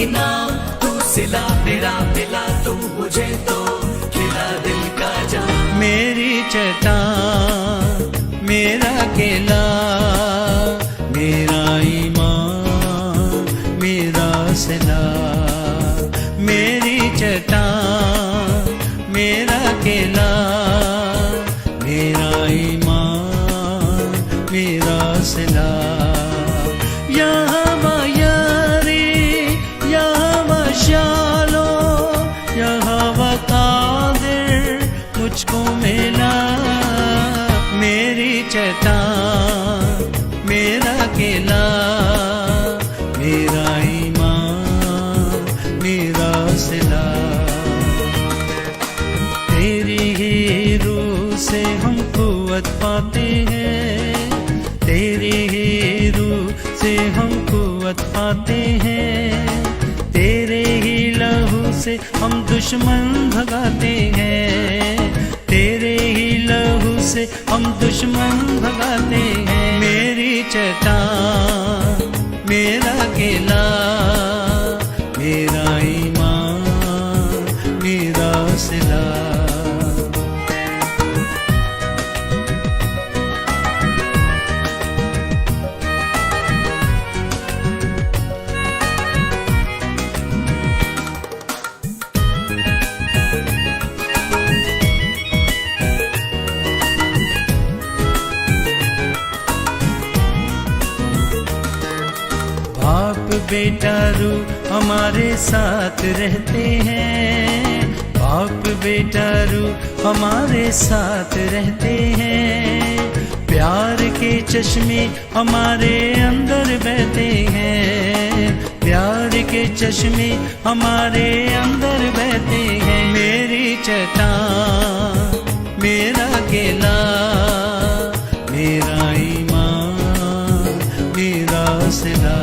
انعام تو صلہ میرا ملا تو مجھے تو کھلا دل کا جام میری چٹان میرا کیلا میرا ایمان میرا صلہ میری چٹان میرا کیلا میرا ایمان میرا صلہ یہاں یاری یہاں شالو یہاں قادر مجھ کو ملا میری چٹان میرا کیلا میرا ایمان میرا صلہ تیری ہی روح سے ہم قوت پاتے ہیں تیری ہی روح سے ہم قوت پاتے ہیں تیرے ہی لہو سے ہم دشمن بھگاتے ہیں تیرے ہی لہو سے ہم دشمن بھگاتے ہیں میری چٹان میرا کیلا میرا ایمان میرا صلہ باپ بیٹا روح ہمارے ساتھ رہتے ہیں باپ بیٹا روح ہمارے ساتھ رہتے ہیں پیار کے چشمے ہمارے اندر بہتے ہیں پیار کے چشمے ہمارے اندر بہتے ہیں میری چٹان میرا کیلا میرا ایمان میرا صلہ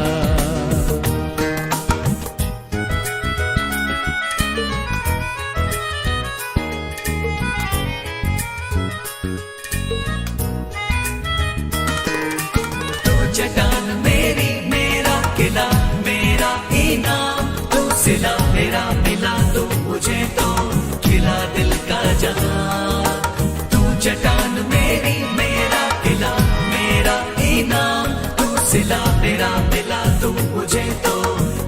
چٹان میری میرا قلعہ میرا انعام تو صلہ میرا ملا تو مجھے تو کھلا دل کا جہاں تو چٹان میری میرا قلعہ میرا انعام تو صلہ میرا ملا تو مجھے تو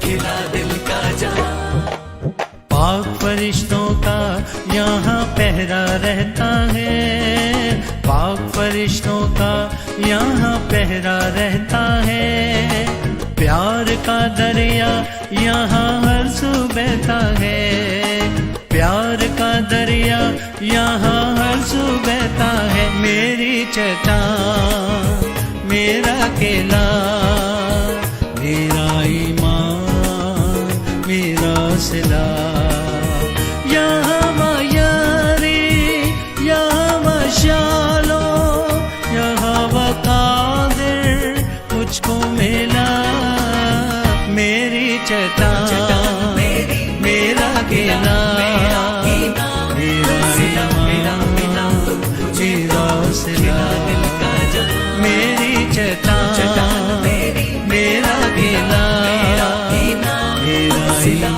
کھلا دل کا جہاں پاک فرشتوں کا یہاں پہرا رہتا ہے پاک فرشتوں کا یہاں پہرا رہتا ہے پیار کا دریا یہاں ہر سو بہتا ہے پیار کا دریا یہاں ہر سو بہتا ہے میری چٹان میرا کیلا میرا ایمان میرا صلہ یہاں یاری یہاں شالو یہاں قادر مجھ کو ملا میری چٹان میرا کیلا میرا ایمان میرا صلہ میری چٹان میرا کیلا میرا ایمان میرا صلہ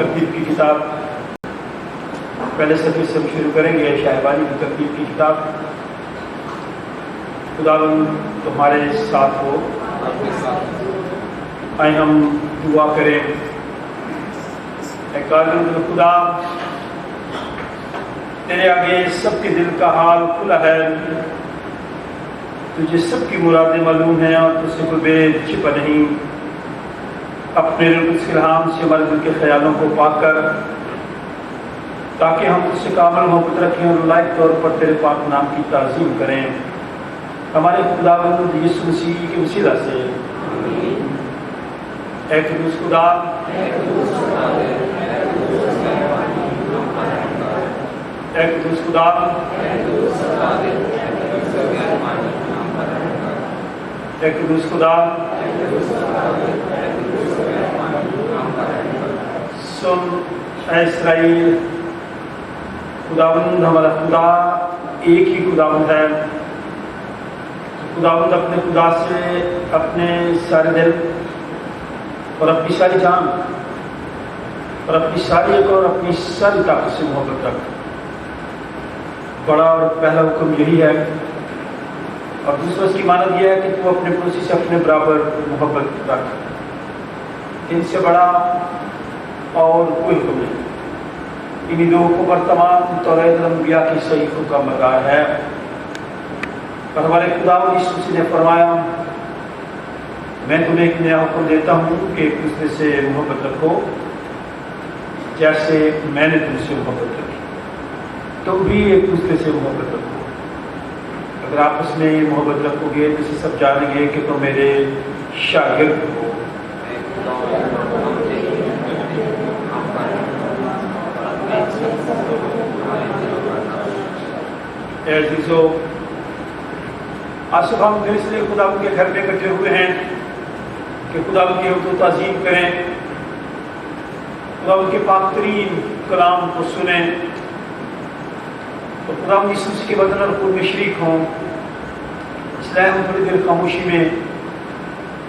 ترتیب کی کتاب پہلے صفحے سے ہم شروع کریں گے. شاہبانی کی ترتیب کی کتاب. خداوند تمہارے ساتھ ہو. آئے ہم دعا کریں. اے قادر خدا، تیرے آگے سب کے دل کا حال کھلا ہے. تجھے سب کی مرادیں معلوم ہیں اور تجھ سے کوئی بے چھپا نہیں. اپنے روح کے الہام سے ہمارے دل کے خیالوں کو پاک کر، تاکہ ہم تجھ سے کامل محبت رکھیں اور لائق طور پر تیرے پاک نام کی تعظیم کریں. ہمارے خداوند یسوع مسیح کے وسیلہ سے. اے قدوس خدا، اے قدوس خدا، اے قدوس خدا، سن اے اسرائیل. خداوند ہمارا خدا ایک ہی خداوند ہے. خداوند اپنے خدا سے اپنے سارے دل اور اپنی ساری جان اور اپنی ساری عقل اور اپنی ساری طاقت سے محبت رکھ. بڑا اور پہلا حکم یہی ہے، اور دوسرا اس کی مانند یہ ہے کہ تو اپنے پڑوسی سے اپنے برابر محبت رکھ. ان سے بڑا اور کوئی حکم نہیں. انہی دو حکم پر تمام توریت اور انبیاء کی صحیفوں کا مدار ہے. اور ہمارے خداوند یسوع مسیح نے فرمایا، میں تمہیں ایک نیا حکم دیتا ہوں کہ ایک دوسرے سے محبت رکھو جیسے میں نے تم سے محبت رکھی. تم بھی ایک دوسرے سے محبت رکھو. اگر آپس میں محبت رکھو گے تو اسے سب جانیں گے کہ تم میرے شاگرد ہو. اے عزیزو، آج صبح ہم دل سے خدا کے گھر میں اکٹھے ہوئے ہیں کہ خدا کی حمد و تعظیم کریں، خدا کے پاک ترین کلام کو سنیں اور خدا یسوع مسیح کے بدن اور خون میں شریک ہوں. اس لیے ہم تھوڑی دیر خاموشی میں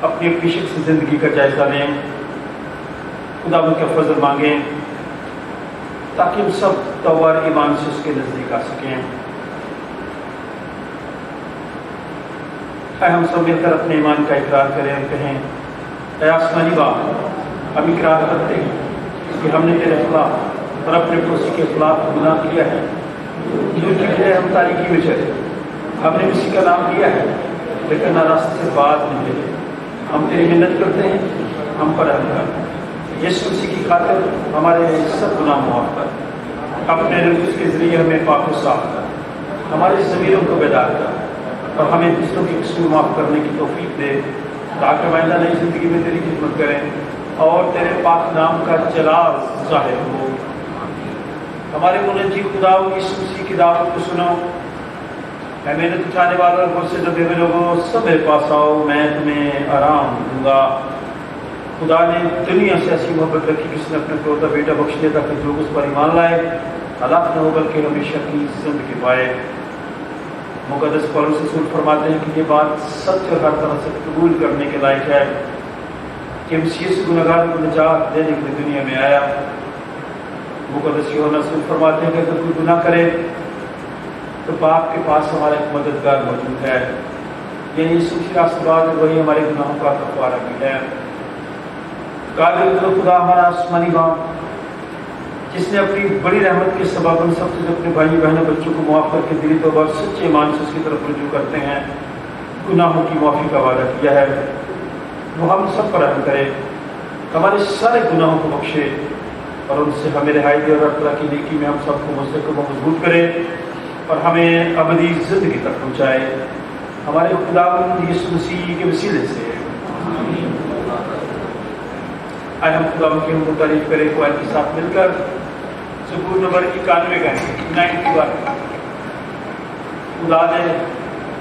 اپنی اپنی شخصی زندگی کا جائزہ لیں، خدا کا فضل مانگیں تاکہ ہم سب توبہ ایمان سے اس کے نزدیک آ سکیں. ہم سب مل کر اپنے ایمان کا اقرار کریں اور کہیں، اے آسمانی باپ، ہم اقرار کرتے ہیں کہ ہم نے تیرے خلاف اور اپنے پڑوسی کے خلاف گناہ کیا ہے. جو کہ ہم تاریکی میں چلے، ہم نے اسی کا نام لیا ہے لیکن نہ راستے سے بات نہیں لے. ہم تیری منت کرتے ہیں، ہم پر رحم کر. یسوع مسیح کی خاطر ہمارے سب گناہ معاف کر. اپنے رجوع کے ذریعے ہمیں پاک و صاف کر. ہماری ضمیروں کو بیدار کر اور ہمیں دوسروں کے قصور معاف کرنے کی توفیق دے تاکہ آئندہ نئی زندگی میں تیری خدمت کریں اور تیرے پاک نام کا جلال ظاہر ہو. ہمارے منجی خدا یسوع مسیح کی دعوت کو سنو. اے محنت اٹھانے والوں اور بہت سے دبے ہوئے لوگوں، سب میرے پاس آؤ، میں تمہیں آرام دوں گا. خدا نے دنیا سے ایسی محبت رکھی کہ اس نے اپنے پروتا بیٹا بخش دیا تاکہ لوگ اس پر ایمان لائے ہلاک نہ ہو بلکہ ہمیشہ کی زندگی پائے. مقدس پولس رسول فرماتے ہیں کہ یہ بات سچ اور ہر طرح سے قبول کرنے کے لائق ہے کہ مسیح سے گنہگار کو نجات دینے کے لیے دنیا میں آیا. مقدس یوحنا رسول فرماتے ہیں کہ اگر کوئی گناہ کرے تو باپ کے پاس ہمارا ایک مددگار موجود ہے، یعنی یسوع مسیح راست بات ہے، وہی ہمارے گناہوں کا کفارہ بھی ہے. قادر خدا ہمارا آسمانی باپ، جس نے اپنی بڑی رحمت کے سبب ہم سب سے اپنے بھائی بہنوں بچوں کو معاف کر کے دلی توبہ اور سچے ایمان سے اس کی طرف رجوع کرتے ہیں، گناہوں کی معافی کا وعدہ کیا ہے. وہ ہم سب پر رحم کرے، ہمارے سارے گناہوں کو بخشے اور ان سے ہمیں رہائی دے اور ہر طرح کی نیکی میں ہم سب کو مستقم و مضبوط کرے اور ہمیں ابدی زندگی تک پہنچائے. ہمارے خداوند یسوع مسیح کے وسیلے سے آئے ہم خداوند کی ہم تعریف کریں قرآن کے ساتھ مل کر. زبور نمبر 91 گائیں 91. خدا نے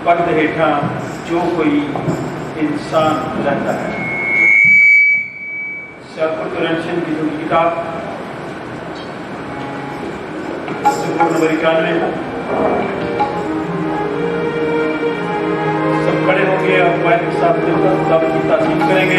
پرد ہیٹھا جو کوئی انسان رہتا ہے. سیاقرشن کی دونوں کتاب زبور نمبر 91. سب کھڑے ہوں گے اور قرآن کے ساتھ مل کر خدا کی تعظیم کریں گے.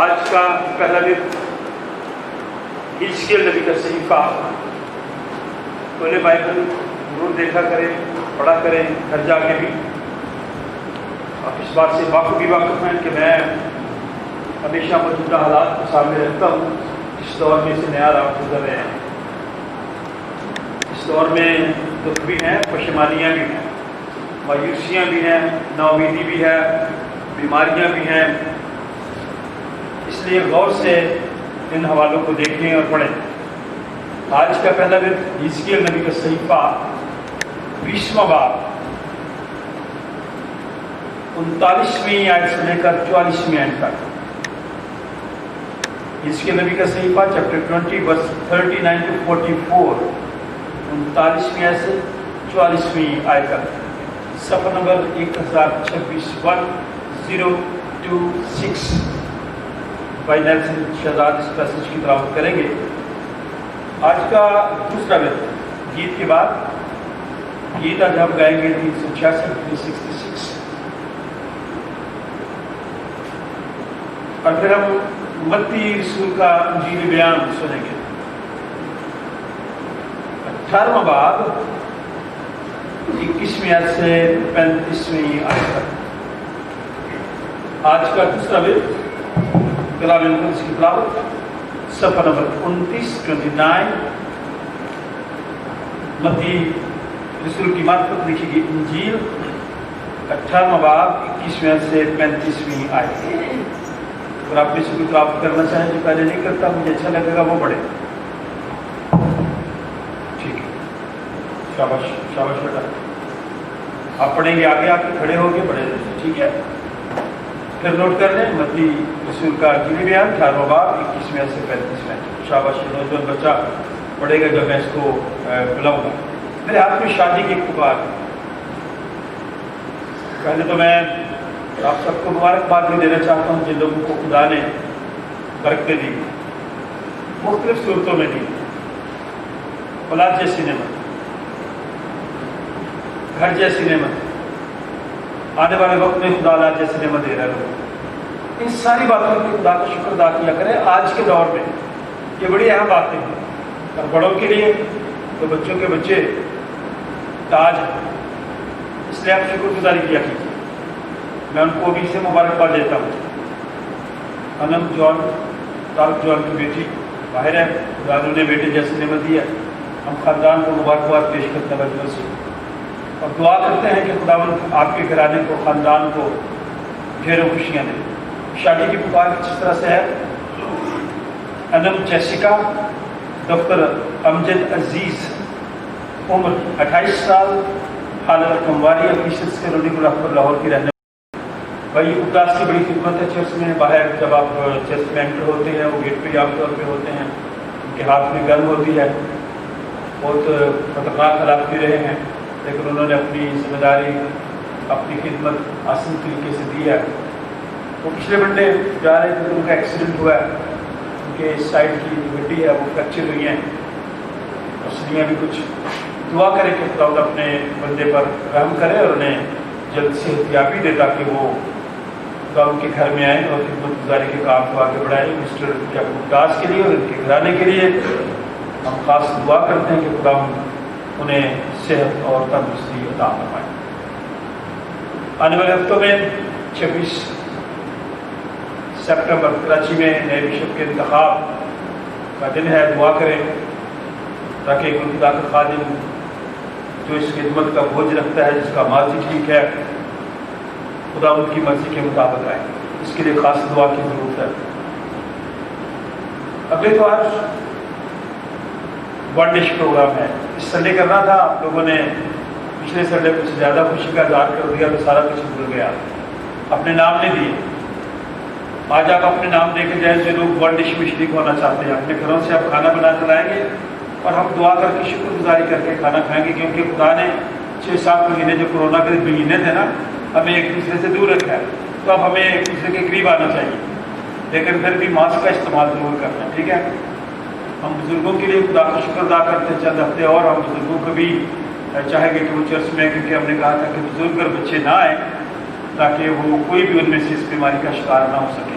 آج کا پہلا دن حزقیل نبی کا صحیفہ پہلے بائبل ضرور دیکھا کریں، پڑھا کریں گھر جا کے بھی. آپ اس بات سے واقف ہیں کہ میں ہمیشہ موجودہ حالات کو سامنے رکھتا ہوں. اس دور میں سے نیا راہ گزر رہے ہیں. اس دور میں دکھ بھی ہیں، پشیمانیاں بھی ہیں، مایوسیاں بھی ہیں، ناامیدی بھی ہے، بیماریاں بھی ہیں. اس لیے غور سے ان حوالوں کو دیکھیں اور پڑھیں. آج کا پہلا دن حزقیل نبی کا صحیفہ 20واں باب 39ویں آیت سے لے کر 44ویں آیت تک. حزقیل نبی کا صحیفہ چیپٹر 20 verse 39 to 44، 39ویں آیت سے 44ویں آیت تک. صفحہ نمبر 1026 1026. بھائی نیلسن شہزاد اس پیسج کی تلاوت کریں گے. آج کا دوسرا ورد گیت کے بعد گیت آج ہم گائیں گے 366 اور پھر ہم متی رسول کا انجیلی بیان سنیں گے. 18واں باب 21ویں آیت سے 35ویں آیت تک. آج کا دوسرا ورد کلام مقدس کی تلاوت صفحہ نمبر 29 متی رسول کی معرفت لکھی گئی انجیل 18واں باب 21ویں سے 35ویں آیت. اگر آپ میں سے کوئی تلاوت کرنا چاہیں جو پہلے نہیں کرتا مجھے اچھا لگے گا وہ پڑھے. ٹھیک ہے، شاباش شاباش بیٹا. آپ پڑھیں گے آگے، آپ کھڑے ہو کے پڑھے. ٹھیک ہے، پھر نوٹ کر لیں متی رسول کا انجیلی بیان 18واں باب 21ویں سے 35ویں. شاباش. نوجوان بچہ پڑھے گا جب میں اس کو بلاؤں گا. میرے ہاتھ میں شادی کی ایک پکار. پہلے تو میں آپ سب کو مبارکباد بھی دینا چاہتا ہوں جن لوگوں کو خدا نے برکتیں دی، مختلف صورتوں میں دی. اولاد جیسی نعمت، گھر جیسی نعمت، آنے والے وقت میں خدا اولاد جیسی نعمت دے رہا ہے. ان ساری باتوں کی خدا کا شکر ادا کیا کریں. آج کے دور میں یہ بڑی اہم باتیں ہیں، اور بڑوں کے لیے تو بچوں کے بچے تاج ہیں. اس لیے آپ شکر گزاری کیا کیجیے. میں ان کو بھی سے مبارکباد دیتا ہوں. انم جان، طارق جان کی بیٹی باہر ہے، خدا نے انہیں بیٹے جیسی نعمت دی ہے. ہم خاندان کو مبارکباد پیش کرتے ہیں بچوں سے، اور دعا کرتے ہیں کہ خدا آپ کے گھرانے کو، خاندان کو ڈھیروں خوشیاں دے. شادی کی پکار کس طرح سے ہے؟ انم جیسیکا، دفتر امجد عزیز، عمر 28 سال، حالت کمواری، فیصد سے رونی گلاف پر لاہور کی رہنے. بھائی اقداس کی بڑی خدمت ہے چرچ میں. باہر جب آپ چرچ میں انٹر ہوتے ہیں وہ گیٹ پہ عام طور پہ ہوتے ہیں، ان کے ہاتھ میں گن ہوتی ہے. بہت خطرناک حالات بھی رہے ہیں، لیکن انہوں نے اپنی ذمہ داری، اپنی خدمت آسان طریقے سے دی ہے. وہ پچھلے منڈے جا رہے تھے تو ان کا ایکسیڈنٹ ہوا ہے. ان کے سائڈ کی ہڈی ہے وہ فریکچر ہوئی ہیں، اور سلیاں بھی کچھ. دعا کرے کہ خدا اپنے بندے پر رحم کرے اور انہیں جلد صحت یابی دے تاکہ وہ خدا ان کے گھر میں آئیں اور خدمت گزاری کے کام کو آگے بڑھائیں. مسٹر یعقوب داس کے لیے اور ان کے گھرانے کے لیے ہم خاص دعا کرتے ہیں کہ خدا انہیں صحت اور تندرستی عطا فرمائے. آنے والے ہفتوں میں 26 سپٹمبر کراچی میں نئے بشپ کے انتخاب کا دن ہے. دعا کریں تاکہ خدا کا خادم جو اس خدمت کا بوجھ رکھتا ہے، جس کا ماضی ٹھیک ہے، خدا ان کی مرضی کے مطابق آئے. اس کے لیے خاص دعا کی ضرورت ہے. اگلے اتوار ون ڈش پروگرام ہے. اس سنڈے کرنا تھا، آپ لوگوں نے پچھلے سنڈے کچھ زیادہ خوشی کا اظہار کر دیا تو سارا کچھ بھول گیا، اپنے نام نہیں دیے. آج آپ اپنے نام دے کے جائیں جو لوگ ون ڈش میں شریک ہونا چاہتے ہیں. اپنے گھروں سے آپ کھانا بنا کر لائیں گے اور ہم دعا کر کے شکر گزاری کر کے کھانا کھائیں گے، کیونکہ خدا نے 6-7 مہینے جو کرونا کے مہینے تھے نا، ہمیں ایک دوسرے سے دور رکھا ہے. تو اب ہمیں ایک دوسرے کے قریب آنا چاہیے، لیکن پھر بھی ماسک کا استعمال ضرور کرنا ہے. ٹھیک ہے. ہم بزرگوں کے لیے خدا کا شکر ادا کرتے ہیں. چند ہفتے اور ہم بزرگوں کو بھی چاہیں گے کہ وہ چرچ میں، کیونکہ ہم نے کہا تھا کہ بزرگ اور بچے نہ آئیں تاکہ وہ کوئی بھی ان میں سے اس بیماری کا شکار نہ ہو سکے.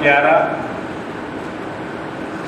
11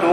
2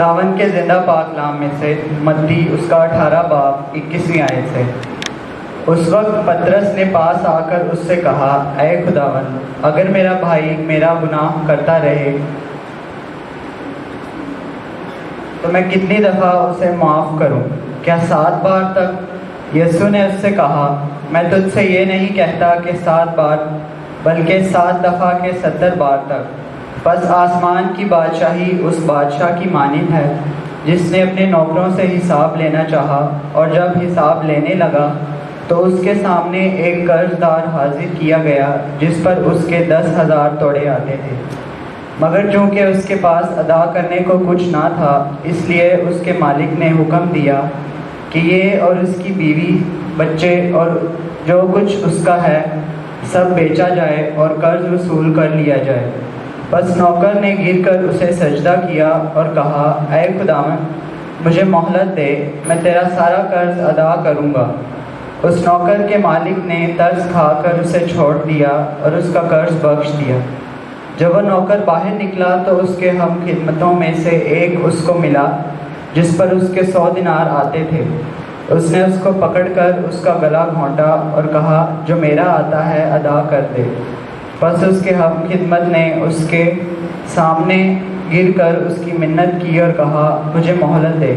خداوند کے زندہ پاک کلام میں سے متی اس کا 18 باب 21ویں آیت سے۔ اس وقت پطرس نے پاس آ کر اس سے کہا، اے خداوند، اگر میرا بھائی میرا گناہ کرتا رہے تو میں کتنی دفعہ اسے معاف کروں؟ کیا 7 بار تک؟ یسوع نے اس سے کہا، میں تجھ سے یہ نہیں کہتا کہ 7 بار بلکہ 7 دفعہ کے 70 بار تک۔ پس آسمان کی بادشاہی اس بادشاہ کی مانند ہے جس نے اپنے نوکروں سے حساب لینا چاہا، اور جب حساب لینے لگا تو اس کے سامنے ایک قرض دار حاضر کیا گیا جس پر اس کے 10,000 توڑے آتے تھے، مگر چونکہ اس کے پاس ادا کرنے کو کچھ نہ تھا، اس لیے اس کے مالک نے حکم دیا کہ یہ اور اس کی بیوی، بچے اور جو کچھ اس کا ہے سب بیچا جائے اور قرض وصول کر لیا جائے۔ بس نوکر نے گر کر اسے سجدہ کیا اور کہا، اے خداوند، مجھے مہلت دے، میں تیرا سارا قرض ادا کروں گا۔ اس نوکر کے مالک نے ترس کھا کر اسے چھوڑ دیا اور اس کا قرض بخش دیا۔ جب وہ نوکر باہر نکلا تو اس کے ہم خدمتوں میں سے ایک اس کو ملا جس پر اس کے 100 دینار آتے تھے۔ اس نے اس کو پکڑ کر اس کا گلا گھونٹا اور کہا، جو میرا آتا ہے ادا کر دے۔ پس اس کے ہم خدمت نے اس کے سامنے گر کر اس کی منت کی اور کہا، مجھے مہلت دے،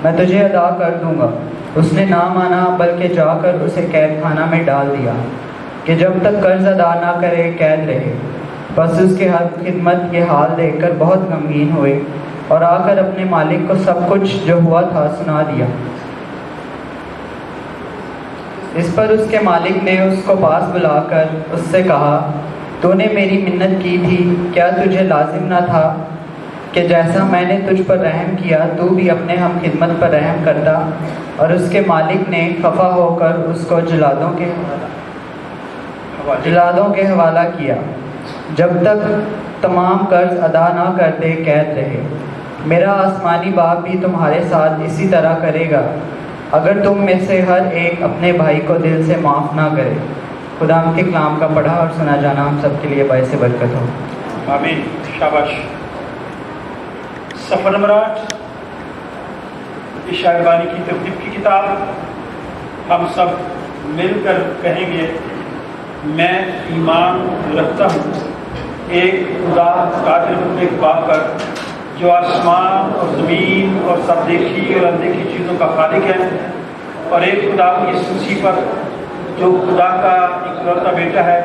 میں تجھے ادا کر دوں گا۔ اس نے نہ مانا بلکہ جا کر اسے قید خانہ میں ڈال دیا کہ جب تک قرض ادا نہ کرے قید رہے۔ بس اس کے ہم خدمت یہ حال دیکھ کر بہت غمگین ہوئے اور آ کر اپنے مالک کو سب کچھ جو ہوا تھا سنا دیا۔ اس پر اس کے مالک نے اس کو پاس بلا کر اس سے کہا، تو نے میری منت کی تھی، کیا تجھے لازم نہ تھا کہ جیسا میں نے تجھ پر رحم کیا تو بھی اپنے ہم خدمت پر رحم کرتا؟ اور اس کے مالک نے خفا ہو کر اس کو جلادوں کے حوالہ کیا، جب تک تمام قرض ادا نہ کرتے قید رہے۔ میرا آسمانی باپ بھی تمہارے ساتھ اسی طرح کرے گا اگر تم میں سے ہر ایک اپنے بھائی کو دل سے معاف نہ کرے۔ خدا کے کلام کا پڑھا اور سنا جانا ہم سب کے لیے باعث برکت ہو۔ آمین، شاباش۔ سفر نمبر 8 عشاء بانی کی ترتیب کی کتاب، ہم سب مل کر کہیں گے، میں ایمان رکھتا ہوں ایک خدا قادر ایک باپ پر جو آسمان اور زمین اور سب دیکھی اور اندیکھی چیزوں کا خالق ہے، اور ایک خدا یسوع مسیح پر جو خدا کا اکلوتا بیٹا ہے،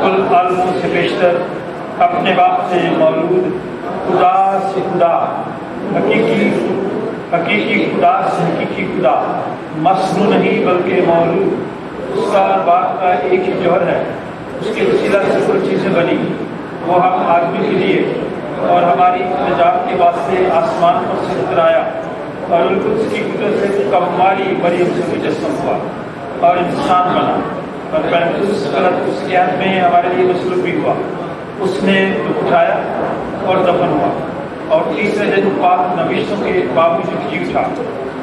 کل عالموں سے بیشتر، اپنے باپ سے مولود، خدا سے خدا، حقیقی خدا سے حقیقی خدا، مصنوع نہیں بلکہ مولود، اس کا باپ کا ایک ہی جوہر ہے، اس کے وسیلہ سے کچھ چیزیں بنی، وہ ہم آدمی کے لیے اور ہماری نجات کے واسطے آسمان پر سے اتر آیا، اور القدس کی قدرت سے کمالی مریم سے مجسم ہوا اور انسان بنا، اور پینتوس غلط اس کے ہاتھ میں ہمارے لیے مصلوب بھی ہوا۔ اس نے دکھ اٹھایا اور دفن ہوا، اور تیسرے دن پاک نویسوں کے باوجود جی اٹھا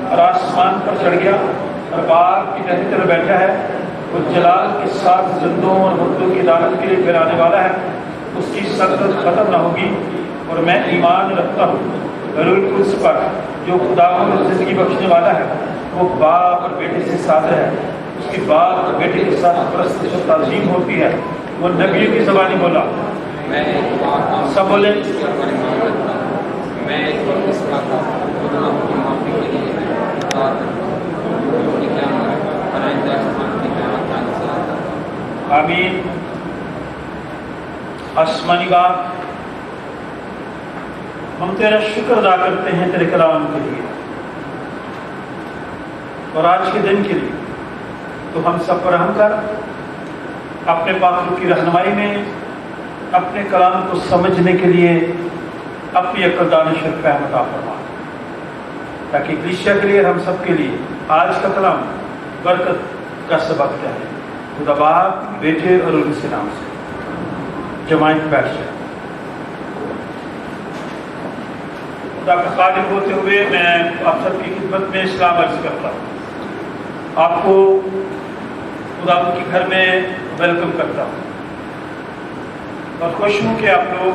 اور آسمان پر چڑھ گیا اور باپ کی دہنی طرف بیٹھا ہے۔ وہ جلال کے ساتھ زندوں اور مردوں کی عدالت کے لیے پھر آنے والا ہے، اس کی سلطنت ختم نہ ہوگی۔ اور میں ایمان رکھتا ہوں روح القدس پر جو خدا کو زندگی بخشنے والا ہے، وہ باپ اور بیٹے سے ساتھ ہے، اس کی باپ اور بیٹے کے ساتھ پرستش و تعظیم ہوتی ہے۔ وہ نبیوں کی زبانی بولا، سب بولے، آمین۔ آسمانی باپ، ہم تیرا شکر ادا کرتے ہیں تیرے کلام کے لیے اور آج کے دن کے لیے، تو ہم سب پر رحم کر، اپنے پاک کی رہنمائی میں اپنے کلام کو سمجھنے کے لیے اپنی عقل دانش اور فہم عطا فرما، تاکہ کلیسیا کے لیے ہم سب کے لیے آج کا کلام برکت کا سبب جائے۔ خدا باپ، بیٹے اور ان کے نام سے جماعت بیٹھ جائے۔ خدا کا خادم ہوتے ہوئے میں آپ سب کی خدمت میں اسلام عرض کرتا ہوں، آپ کو خدا کے گھر میں ویلکم کرتا ہوں، اور خوش ہوں کہ آپ لوگ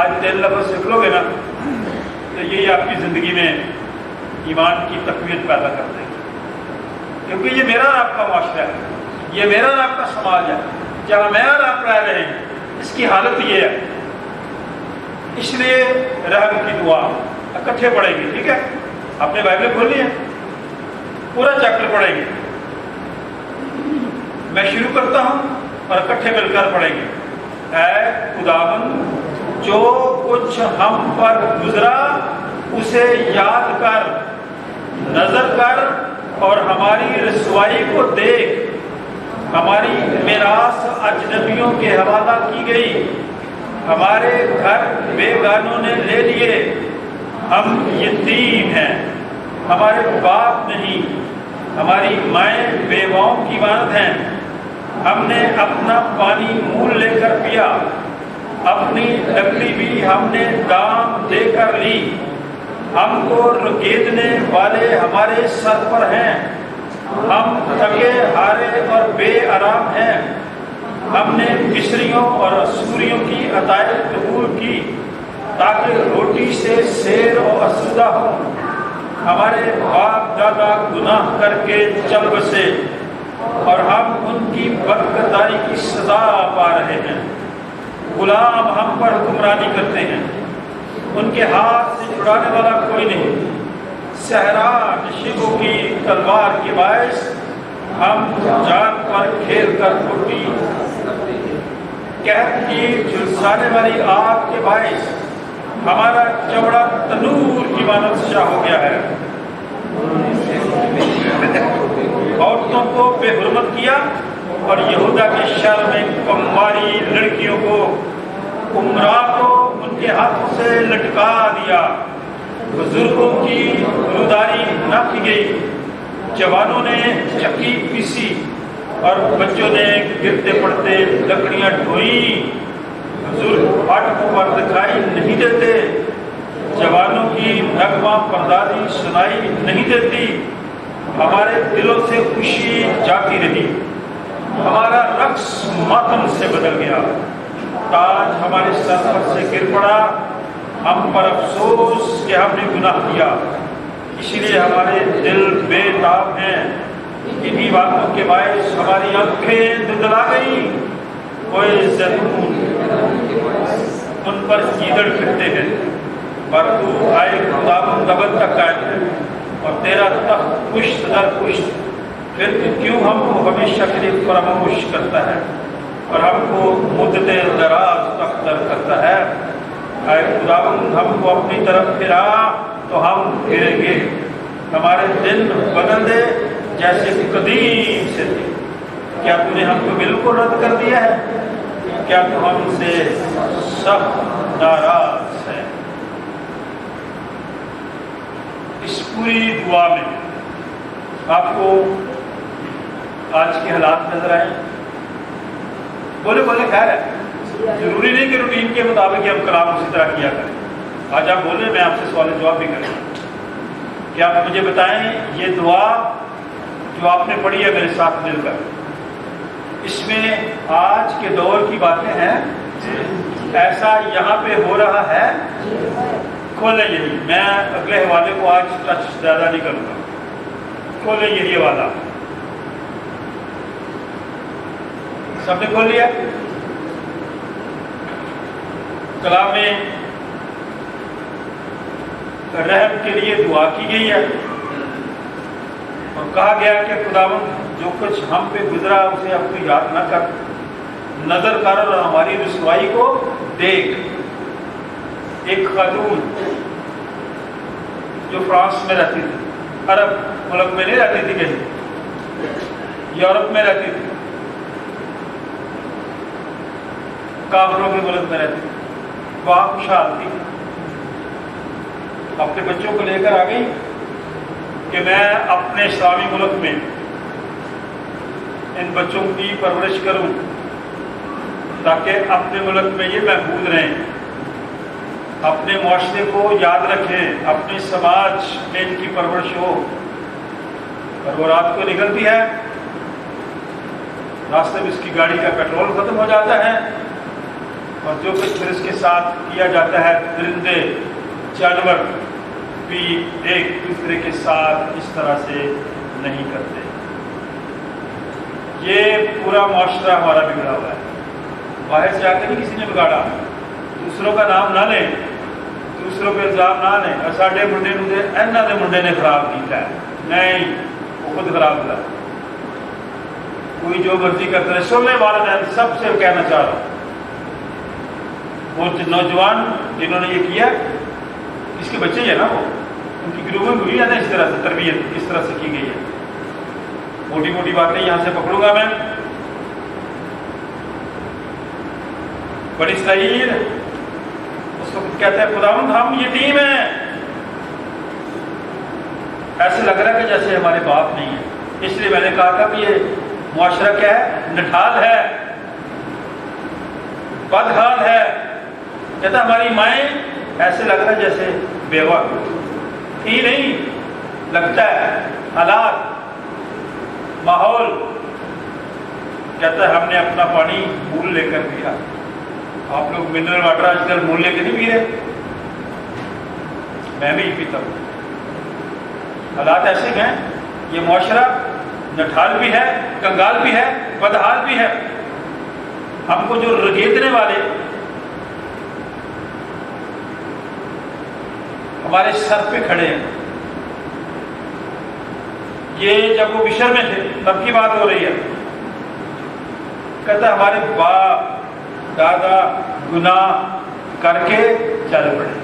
آج 3 لفظ سیکھ لو گے نا تو یہی آپ کی زندگی میں ایمان کی تقویت پیدا کر دے گی، کیونکہ یہ میرا اور آپ کا معاشرہ ہے، یہ میرا اور آپ کا سماج ہے، جہاں میں اور آپ رہ رہے ہیں اس کی حالت یہ ہے۔ اس لیے رحم کی دعا اکٹھے پڑھیں گے، ٹھیک ہے؟ آپ نے بائبلیں کھولی ہے، پورا چیپٹر پڑھیں گے، میں شروع کرتا ہوں اور اکٹھے مل کر پڑھیں گے۔ اے خداوند، جو کچھ ہم پر گزرا اسے یاد کر، نظر کر اور ہماری رسوائی کو دیکھ۔ ہماری میراث اجنبیوں کے حوالہ کی گئی، ہمارے گھر بیگانوں نے لے لیے، ہم یتیم ہیں، ہمارے باپ نہیں، ہماری مائیں بیواؤں کی مانند ہیں، ہم نے اپنا پانی مول لے کر پیا، اپنی لکڑی بھی ہم نے دام دے کر لی، ہم کو رکیدنے والے ہمارے سر پر ہیں، ہم تھکے ہارے اور بے آرام ہیں، ہم نے مصریوں اور اسوریوں کی عطائیت قبول کی تاکہ روٹی سے سیر و آسودہ ہوں، ہمارے باپ دادا گناہ کر کے چل بسے اور ہم ان کی بدکرداری کی سزا پا رہے ہیں، غلام ہم پر حکمرانی کرتے ہیں، ان کے ہاتھ سے چھڑانے والا کوئی نہیں، صحرا نشیبوں کی تلوار کے باعث ہم جان پر کھیل کر پھوٹی، قحط کی جھلسانے والی آگ کے باعث ہمارا چمڑا تنور کی مانند سیاہ ہو گیا ہے، عورتوں کو بے حرمت کیا اور یہودا کے شہر میں کماری لڑکیوں کو عمراء کو ان کے ہاتھ سے لٹکا دیا، بزرگوں کی روداری نہ کی گئی، جوانوں نے چکی پیسی اور بچوں نے گرتے پڑتے لکڑیاں ڈھوئی، بزرگ فاٹکوں پر دکھائی نہیں دیتے، جوانوں کی نغمہ پردازی سنائی نہیں دیتی، ہمارے دلوں سے خوشی جاتی رہی، ہمارا رقص ماتم سے بدل گیا، تاج ہمارے سر پر سے گر پڑا، ہم پر افسوس کہ ہم نے گناہ کیا، اسی لیے ہمارے دل بے تاب ہیں، انہی باتوں کے باعث ہماری آنکھیں دھندلا گئی، کوئی زیتون ان پر گیدڑ پھرتے ہیں، پر تو آئے خداوند ابد تک قائم ہے اور تیرا تخت پشت در پشت، پھر تو کیوں ہم کو ہمیشہ کے لیے فراموش کرتا ہے اور ہم کو مدت دراز تک در کرتا ہے؟ اے خداوند، ہم کو اپنی طرف پھرا تو ہم پھریں گے، ہمارے دن بدل دے جیسے قدیم سے تھے۔ کیا تو نے ہم کو بالکل رد کر دیا ہے؟ کیا تو ہم سے سخت ناراض ہے؟ اس پوری دعا میں آپ کو آج کے حالات نظر آئے؟ بولے خیر ہے، ضروری نہیں کہ روٹین کے مطابق ہم کلام اسی طرح کیا کریں۔ آج آپ بولے، میں آپ سے سوال جواب بھی کروں کہ آپ مجھے بتائیں یہ دعا جو آپ نے پڑھی ہے میرے ساتھ مل کر، اس میں آج کے دور کی باتیں ہیں؟ ایسا یہاں پہ ہو رہا ہے؟ کھولیں یہی، میں اگلے حوالے کو آج ٹچ زیادہ نہیں کروں گا، کھولیں یہی حوالہ، سب نے کھول لیا؟ کلام میں رحم کے لیے دعا کی گئی ہے اور کہا گیا کہ خداوند جو کچھ ہم پہ گزرا اسے اب تو یاد نہ کر، نظر کر اور ہماری رسوائی کو دیکھ۔ ایک خاتون جو فرانس میں رہتی تھی، عرب ملک میں نہیں رہتی تھی، کہیں یورپ میں رہتی تھی، کافروں کے ملک میں رہتی تھی، وہاں خوشحال تھی، اپنے بچوں کو لے کر آ گئی کہ میں اپنے اسلامی ملک میں ان بچوں کی پرورش کروں تاکہ اپنے ملک میں یہ محفوظ رہیں، اپنے معاشرے کو یاد رکھیں، اپنے سماج میں ان کی پرورش ہو۔ اور وہ رات کو نکلتی ہے، راستے میں اس کی گاڑی کا پیٹرول ختم ہو جاتا ہے، اور جو کچھ پھر اس کے ساتھ کیا جاتا ہے، درندے جانور بھی ایک دوسرے کے ساتھ اس طرح سے نہیں کرتے۔ یہ پورا معاشرہ ہمارا بگڑا ہوا ہے، باہر سے آ کے نہیں کسی نے بگاڑا۔ دوسروں کا نام نہ لیں، دوسروں پہ الزام نہ لیں، ساڈے منڈے نوں تے انہاں دے منڈے نے خراب کیتا ہے، نہیں، وہ خود خراب ہوا۔ کوئی جو مرضی کرتا ہے۔ سننے والدین سب سے کہنا چاہ رہا ہوں، وہ نوجوان جنہوں نے یہ کیا، اس کے بچے ہی ہیں نا، وہ ان کی گرومنگ ہوئی ہے نا، اس طرح سے تربیت اس طرح سے کی گئی ہے۔ موٹی موٹی باتیں یہاں سے پکڑوں گا میں۔ بڑی اسرائیل اس کو کہتے ہیں خداوند ہم یتیم ہیں، ایسے لگ رہا ہے کہ جیسے ہمارے باپ نہیں ہے۔ اس لیے میں نے کہا تھا کہ یہ معاشرہ کیا ہے؟ نٹھال ہے، بدحال ہے۔ کہتا ہماری مائیں ایسے لگ رہا ہے جیسے بیوہ ہی نہیں، لگتا ہے حالات، ماحول۔ کہتا ہے ہم نے اپنا پانی مول لے کر پیا۔ آپ لوگ منرل واٹر آج کل مول لے کے نہیں پی رہے؟ میں بھی پیتا ہوں۔ حالات ایسے ہیں، یہ معاشرہ نٹھال بھی ہے، کنگال بھی ہے، بدحال بھی ہے۔ ہم کو جو رگیدنے والے ہمارے سر پہ کھڑے ہیں، یہ جب وہ مصر میں تھے تب کی بات ہو رہی ہے۔ کہتا ہمارے باپ دادا گناہ کر کے چل پڑے۔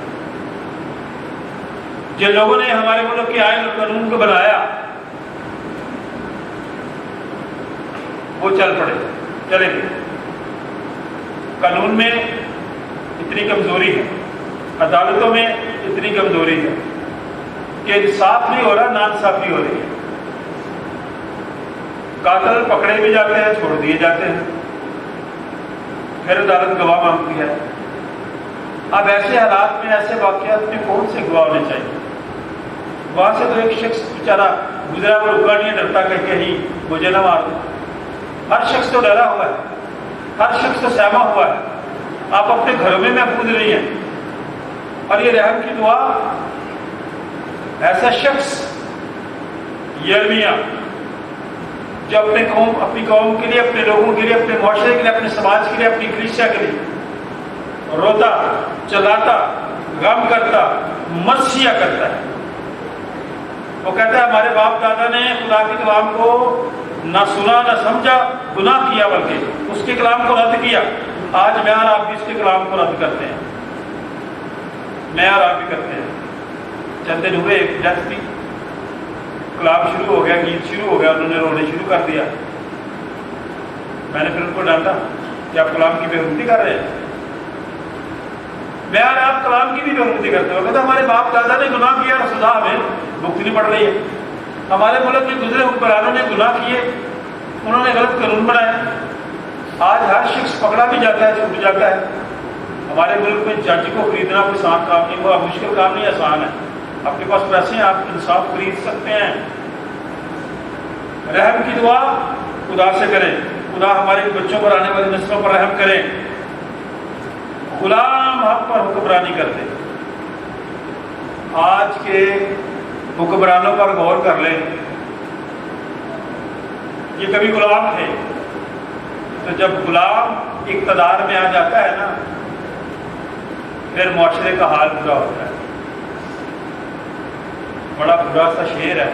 جن لوگوں نے ہمارے ملک کے آئین اور قانون کو بنایا وہ چل پڑے، چلے گئے۔ قانون میں اتنی کمزوری ہے، عدالتوں میں اتنی کمزوری ہے کہ انصاف نہیں ہو رہا، ناانصافی ہو رہی ہے۔ قاتل پکڑے بھی جاتے ہیں، چھوڑ دیے جاتے ہیں، پھر عدالت گواہ مانگتی ہے۔ اب ایسے حالات میں، ایسے واقعات میں کون سے گواہ ہونے چاہیے؟ وہاں سے تو ایک شخص بیچارہ گزرا وہ رکا نہیں ہے، ڈرتا کہ کہیں مجھے نہ مار دے۔ ہر شخص تو ڈرا ہوا ہے، ہر شخص تو سہما ہوا ہے۔ آپ اپنے گھروں میں محفوظ نہیں ہیں۔ اور یہ رحم کی دعا، ایسا شخص یرمیہ جو اپنی قوم کے لیے، اپنے لوگوں کے لیے، اپنے معاشرے کے لیے، اپنے سماج کے لیے، اپنی کلیسیا کے لیے روتا، چلاتا، غم کرتا، مرثیہ کرتا ہے۔ وہ کہتا ہے ہمارے باپ دادا نے خدا کے کلام کو نہ سنا نہ سمجھا، گناہ کیا، بلکہ اس کے کلام کو رد کیا۔ آج میں اور آپ بھی اس کے کلام کو رد کرتے ہیں، میں اور آپ بھی کرتے ہیں۔ چند دن ہوئے، ایک ڈیتھ تھی، کلام شروع ہو گیا، گیت شروع ہو گیا، انہوں نے رونے شروع کر دیا۔ میں نے پھر ان کو ڈانٹا کہ آپ کلام کی بے حرمتی کر رہے ہیں۔ میں اور آپ کلام کی بھی بے حرمتی کرتے ہیں۔ کہتا ہمارے باپ دادا نے گناہ کیا اور سزا ہمیں بھگتنی پڑ رہی ہے۔ ہمارے ملک کے گزرے حکمرانوں نے گناہ کیے، انہوں نے غلط قانون بنائے، آج ہر شخص پکڑا بھی جاتا ہے، چھوٹ جاتا ہے۔ ہمارے ملک میں جج کو خریدنا کوئی آسان کام نہیں ہوا، مشکل کام نہیں، آسان ہے۔ آپ کے پاس پیسے ہیں، آپ انصاف خرید سکتے ہیں۔ رحم کی دعا خدا سے کریں، خدا ہمارے بچوں پر، آنے والی نسلوں پر رحم کریں۔ غلام حق پر حکمرانی کرتے، آج کے حکمرانوں پر غور کر لیں۔ یہ کبھی غلام تھے، تو جب غلام اقتدار میں آ جاتا ہے نا، پھر معاشرے کا حال برا ہوتا ہے۔ بڑا برا سا شعر ہے،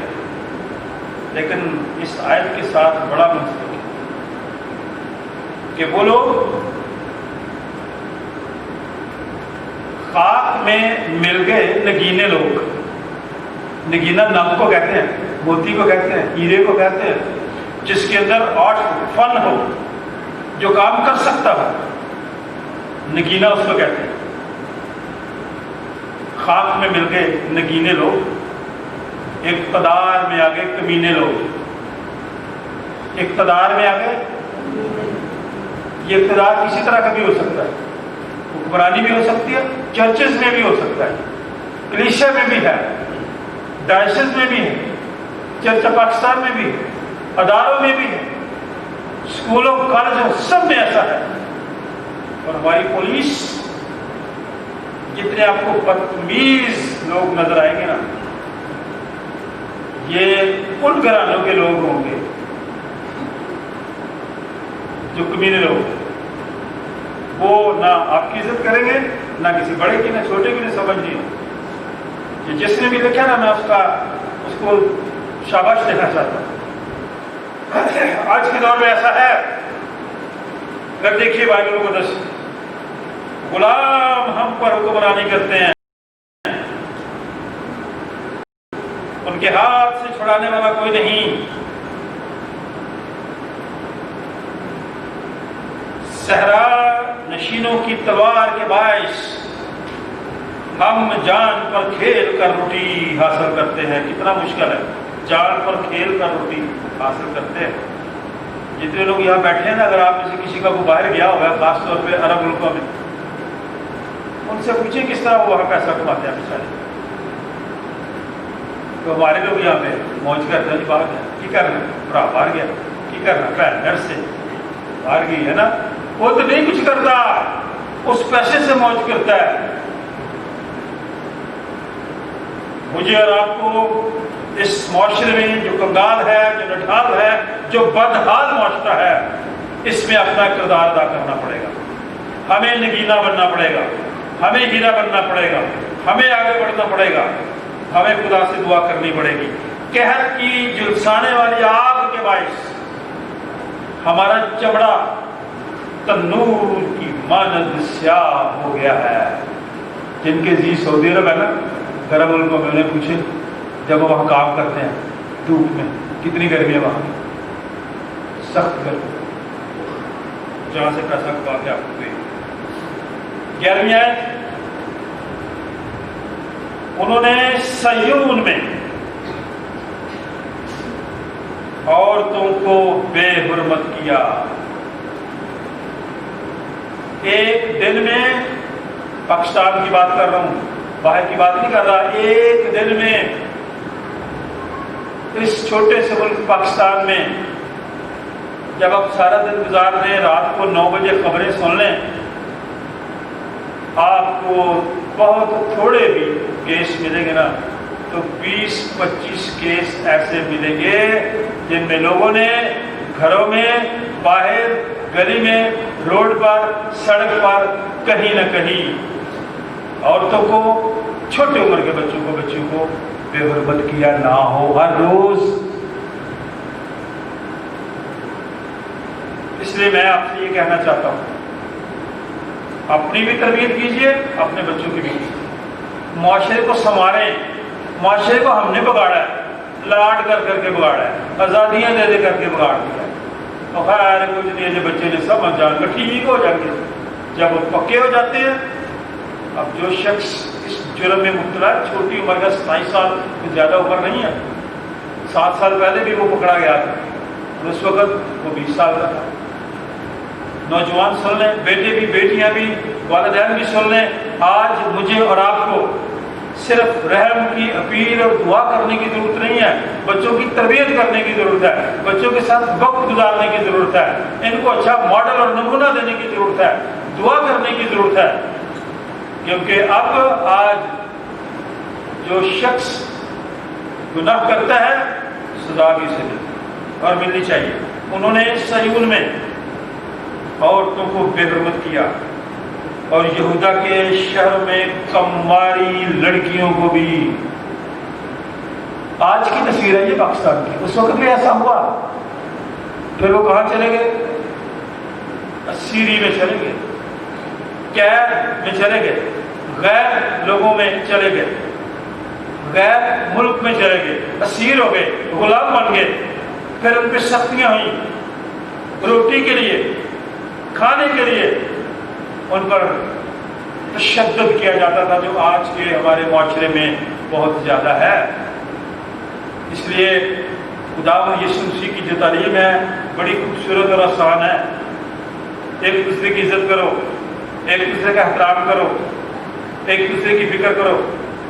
لیکن اس آیت کے ساتھ بڑا منسلک ہے کہ وہ لوگ خاک میں مل گئے، نگینے لوگ، نگینہ نب کو کہتے ہیں، موتی کو کہتے ہیں، ہیرے کو کہتے ہیں، جس کے اندر آرٹ فن ہو، جو کام کر سکتا ہو، نگینہ اس کو کہتے ہیں۔ خاک میں مل گئے نگینے لوگ، اقتدار میں آ گئے کمینے لوگ۔ اقتدار میں آ گئے، یہ اقتدار کسی طرح کا بھی ہو سکتا ہے، حکمرانی بھی ہو سکتی ہے، چرچز میں بھی ہو سکتا ہے، کلیسیا میں بھی ہے، ڈائسز میں بھی ہے، چرچ پاکستان میں بھی ہے، اداروں میں بھی ہے، اسکولوں کالجوں سب میں ایسا ہے۔ اور ہماری پولیس جتنے آپ کو بدتمیز لوگ نظر آئیں گے نا، یہ ان گھرانوں کے لوگ ہوں گے جو کمینے لوگ، وہ نہ آپ کی عزت کریں گے، نہ کسی بڑے کی، نہ چھوٹے کی، نہ سمجھیے. یہ جس نے بھی لکھا نا، میں اس کو شاباش دینا چاہتا ہوں. آج کے دور میں ایسا ہے، اگر دیکھیے بائبل مقدس، غلام ہم پر حکمرانی کرتے ہیں، ان کے ہاتھ سے چھڑانے والا کوئی نہیں. صحرا نشینوں کی تلوار کے باعث ہم جان پر کھیل کر روٹی حاصل کرتے ہیں. کتنا مشکل ہے، جان پر کھیل کر روٹی حاصل کرتے ہیں. جتنے لوگ یہاں بیٹھے ہیں نا، اگر آپ میں سے کسی کا وہ باہر گیا ہوا ہے، خاص طور پہ عرب ملکوں میں، ان سے پوچھیں کس طرح وہ وہاں پیسہ کماتے ہیں بیچارے. تو ہمارے لوگ یہاں پہ موج کرتے ہیں، باہر گیا کی کرنا، برا باہر گیا کی کرنا، بہن گھر سے باہر گئی ہے نا، وہ تو نہیں کچھ کرتا، اس پیسے سے موج کرتا ہے. مجھے اور آپ کو اس معاشرے میں جو کنگال ہے، جو نڈھال ہے، جو بدحال معاشرہ ہے، اس میں اپنا کردار ادا کرنا پڑے گا. ہمیں نگینا بننا پڑے گا، ہمیں ہیرا بننا پڑے گا، ہمیں آگے بڑھنا پڑے گا. ہمیں خدا سے دعا کرنی پڑے گی. قحط کی جلسانے والی آگ کے باعث ہمارا چمڑا تنور کی مانند سیاہ ہو گیا ہے. جن کے جی سعودی عرب ہے نا، گرم ملکوں میں، انہیں پوچھے جب وہ وہاں کام کرتے ہیں دھوپ میں، کتنی گرمی ہے وہاں، سخت گرمی، جہاں سے پیسہ کما کے آپ کو گئی. 11ویں آیت، انہوں نے صہیون میں عورتوں کو بے حرمت کیا. ایک دن میں، پاکستان کی بات کر رہا ہوں، باہر کی بات نہیں کر رہا، ایک دن میں اس چھوٹے سے ملک پاکستان میں جب آپ سارا دن گزار لیں، رات کو 9 بجے خبریں سن لیں، آپ کو بہت تھوڑے بھی کیس ملیں گے نا، تو 20-25 کیس ایسے ملیں گے جن میں لوگوں نے گھروں میں، باہر، گلی میں، روڈ پر، سڑک پر، کہیں نہ کہیں عورتوں کو، چھوٹی عمر کے بچوں کو بے حرمت کیا نہ ہو ہر روز. اس لیے میں آپ سے یہ کہنا چاہتا ہوں، اپنی بھی تربیت کیجیے، اپنے بچوں کی بھی کیجیے. معاشرے کو سنواریں. معاشرے کو ہم نے بگاڑا ہے، لاڈ کر کے بگاڑا ہے، آزادیاں دے کر کے بگاڑ دیا ہے. تو خیر کچھ نہیں، جو بچے نے سب جان کر ٹھیک ہو جائیں گے جب وہ پکے ہو جاتے ہیں. اب جو شخص اس جرم میں مبتلا ہے، چھوٹی عمر کا 27 سال سے زیادہ عمر نہیں ہے، 7 سال پہلے بھی وہ پکڑا گیا تھا، اس وقت وہ 20 سال کا تھا. نوجوان سن لیں، بیٹے بھی، بیٹیاں بھی، والدین بھی سن لیں. آج مجھے اور آپ کو صرف رحم کی اپیل اور دعا کرنے کی ضرورت نہیں ہے، بچوں کی تربیت کرنے کی ضرورت ہے، بچوں کے ساتھ وقت گزارنے کی ضرورت ہے، ان کو اچھا ماڈل اور نمونہ دینے کی ضرورت ہے، دعا کرنے کی ضرورت ہے. کیونکہ اب آج جو شخص گناہ کرتا ہے، سزا بھی اسے ملتی اور ملنی چاہیے. انہوں نے صہیون میں عورتوں کو بے حرمت کیا، اور یہودا کے شہر میں کماری لڑکیوں کو بھی. آج کی تصویر ہے یہ پاکستان کی، اس وقت بھی ایسا ہوا. پھر وہ کہاں چلے گئے؟ سیری میں چلے گئے، قید میں چلے گئے، غیر لوگوں میں چلے گئے، غیر ملک میں چلے گئے، اسیر ہو گئے، غلام بن گئے. پھر ان پہ سختیاں ہوئیں، روٹی کے لیے، کھانے کے لیے ان پر تشدد کیا جاتا تھا، جو آج کے ہمارے معاشرے میں بہت زیادہ ہے. اس لیے خداوند یسوع مسیح کی جو تعلیم ہے بڑی خوبصورت اور آسان ہے. ایک دوسرے کی عزت کرو، ایک دوسرے کا احترام کرو، ایک دوسرے کی فکر کرو،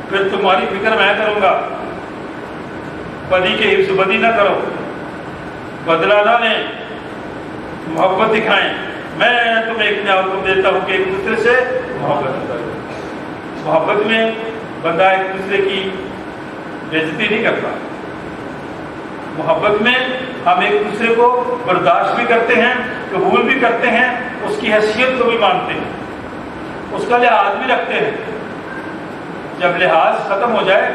پھر تمہاری فکر میں کروں گا. بدی کے حفظ بدی نہ کرو، بدلہ نہ لیں، محبت دکھائیں، میں تمہیں ایک نیا حکم دیتا ہوں کہ ایک دوسرے سے محبت کرو. محبت میں بندہ ایک دوسرے کی بےعزتی نہیں کرتا. محبت میں ہم ایک دوسرے کو برداشت بھی کرتے ہیں, قبول بھی کرتے ہیں, اس کی حیثیت کو بھی مانتے ہیں, اس کا لحاظ بھی رکھتے ہیں. جب لحاظ ختم ہو جائے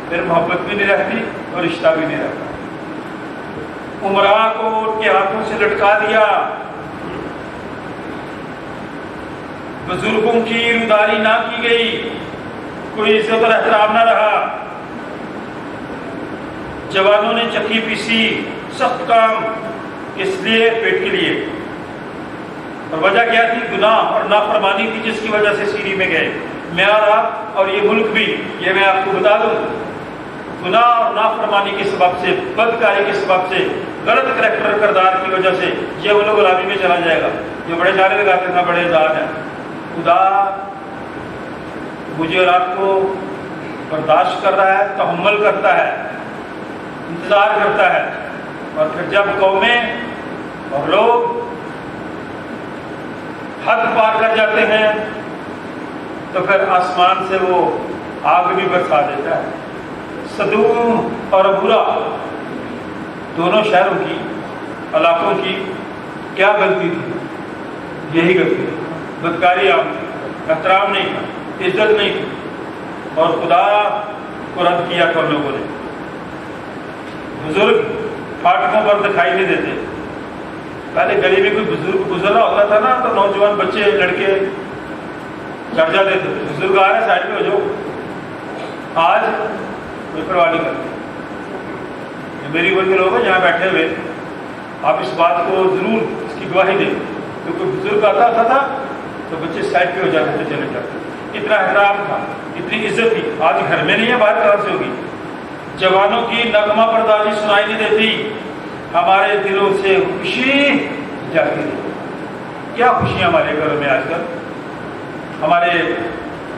پھر محبت بھی نہیں رہتی اور رشتہ بھی نہیں رہتا. عمراء کو ان کے ہاتھوں سے لٹکا دیا, بزرگوں کی روداری نہ کی گئی, کوئی عزت اور احترام نہ رہا. جوانوں نے چکی پیسی, سخت کام, اس لیے پیٹ کے لیے. اور وجہ کیا تھی؟ گناہ اور نافرمانی تھی جس کی وجہ سے سیری میں گئے. میں اور آپ اور یہ ملک بھی, یہ میں آپ کو بتا دوں, گناہ اور نافرمانی کے سبب سے, بدکاری کے سبب سے, غلط کریکٹر کردار کی وجہ سے یہ وہ لوگ غلامی میں چلا جائے گا. جو بڑے نعرے لگاتے ہیں بڑے ذات ہیں, خدا مجھے اور آپ کو برداشت کر رہا ہے, تحمل کرتا ہے, انتظار کرتا ہے. اور پھر جب قومیں اور لوگ حد پار کر جاتے ہیں تو پھر آسمان سے وہ آگ بھی برسا دیتا ہے. صدوم اور عمورہ دونوں شہروں کی, علاقوں کی کیا غلطی تھی؟ یہی غلطی تھی. بدکاری عام تھی, احترام نہیں تھا, عزت نہیں تھی, اور خدا کو رد کیا تھا لوگوں نے. بزرگ فاٹکوں پر دکھائی نہیں دیتے. پہلے گلی میں کوئی بزرگ گزر رہا ہوتا تھا نا تو نوجوان بچے لڑکے چڑھ جاتے تھے, بزرگ آ رہے ہیں سائڈ پہ ہو جاؤ. آج کوئی پرواہ نہیں کرتے. میری عمر کے لوگ ہیں یہاں بیٹھے ہوئے, آپ اس بات کو ضرور اس کی گواہی دیں کہ کوئی بزرگ آتا تھا تو بچے سائڈ پہ ہو جاتے تھے, چلے جاتے. اتنا احترام تھا, اتنی عزت تھی. آج گھر میں نہیں ہے, باہر کہاں سے ہوگی؟ جوانوں کی نغمہ پردازی سنائی نہیں دیتی, ہمارے دلوں سے خوشی جاتی ہے. کیا خوشیاں ہمارے گھروں میں آج کل, ہمارے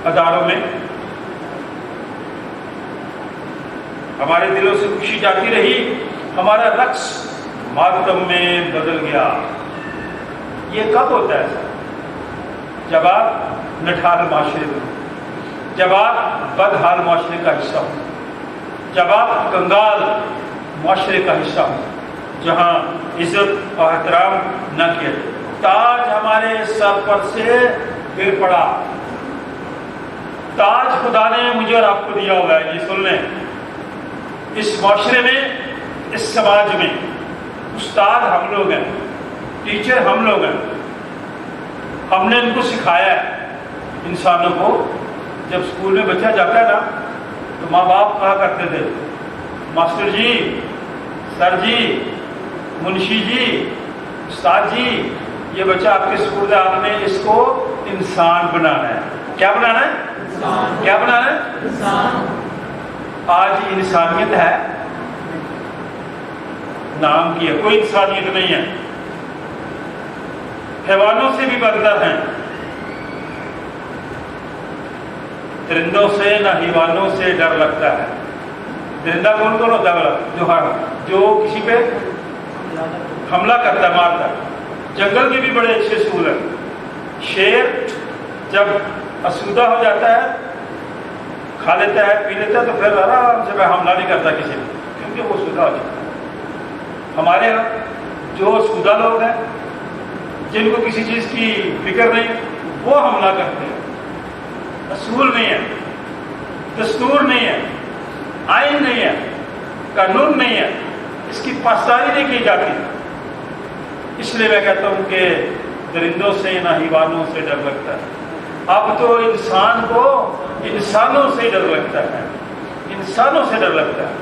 اداروں میں, ہمارے دلوں سے خوشی جاتی رہی, ہمارا رقص ماتم میں بدل گیا. یہ کب ہوتا ہے سر؟ جب آپ نٹھال معاشرے میں, جب آپ بدحال معاشرے کا حصہ ہوں, جب آپ کنگال معاشرے کا حصہ ہوں جہاں عزت اور احترام نہ کیا جائے. تاج ہمارے سر پر سے گر پڑا. تاج خدا نے مجھے اور آپ کو دیا ہوا ہے, یہ سن لیں. اس معاشرے میں, اس سماج میں استاد ہم لوگ ہیں, ٹیچر ہم لوگ ہیں. ہم نے ان کو سکھایا ہے. انسانوں کو جب اسکول میں بچہ جاتا ہے نا تو ماں باپ کہا کرتے تھے, ماسٹر جی, سر جی, منشی جی, استاد جی, یہ بچہ آپ کے اسکول میں آپ نے اس کو انسان بنانا ہے. کیا بنانا ہے؟ انسان. کیا بنانا ہے؟ انسان. آج انسانیت ہے؟ نام کی ہے, کوئی انسانیت نہیں ہے. حیوانوں سے بھی بدتر ہیں. درندوں سے نہ حیوانوں سے ڈر لگتا ہے. درندہ کون کون ہوتا ہے؟ جو کسی پہ حملہ کرتا ہے, مارتا ہے. جنگل کے بھی بڑے اچھے اصول ہیں. شیر جب آسودہ ہو جاتا ہے, کھا لیتا ہے, پی لیتا ہے, تو پھر آرام سے حملہ نہیں کرتا کسی پہ, کیونکہ وہ آسودہ ہو جاتا ہے. ہمارے یہاں جو آسودہ لوگ ہیں, جن کو کسی چیز کی فکر نہیں, وہ حملہ کرتے ہیں. اصول نہیں ہے, دستور نہیں ہے, آئین نہیں ہے, قانون نہیں ہے, اس کی پاسداری نہیں کی جاتی. اس لیے میں کہتا ہوں کہ درندوں سے نہ حیوانوں سے ڈر لگتا ہے. اب تو انسان کو انسانوں سے ڈر لگتا ہے, انسانوں سے ڈر لگتا ہے.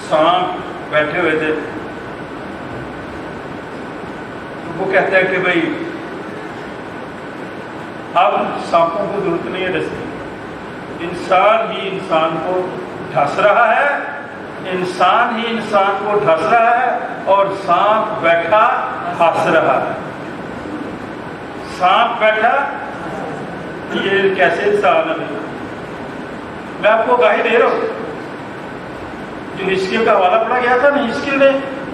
سانپ بیٹھے ہوئے تھے, وہ کہتا ہے کہ بھائی اب سانپوں کو ضرورت نہیں ہے ڈسنے, انسان ہی انسان کو ڈھس رہا ہے, انسان ہی انسان کو ڈھس رہا ہے, اور سانپ بیٹھا ہنس رہا ہے. سانپ بیٹھا, یہ کیسے انسان ہے؟ میں آپ کو گواہی دے رہا ہوں. جو ہسکیل کا حوالہ پڑا گیا تھا نا, ہسکیل نے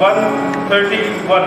131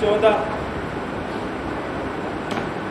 14।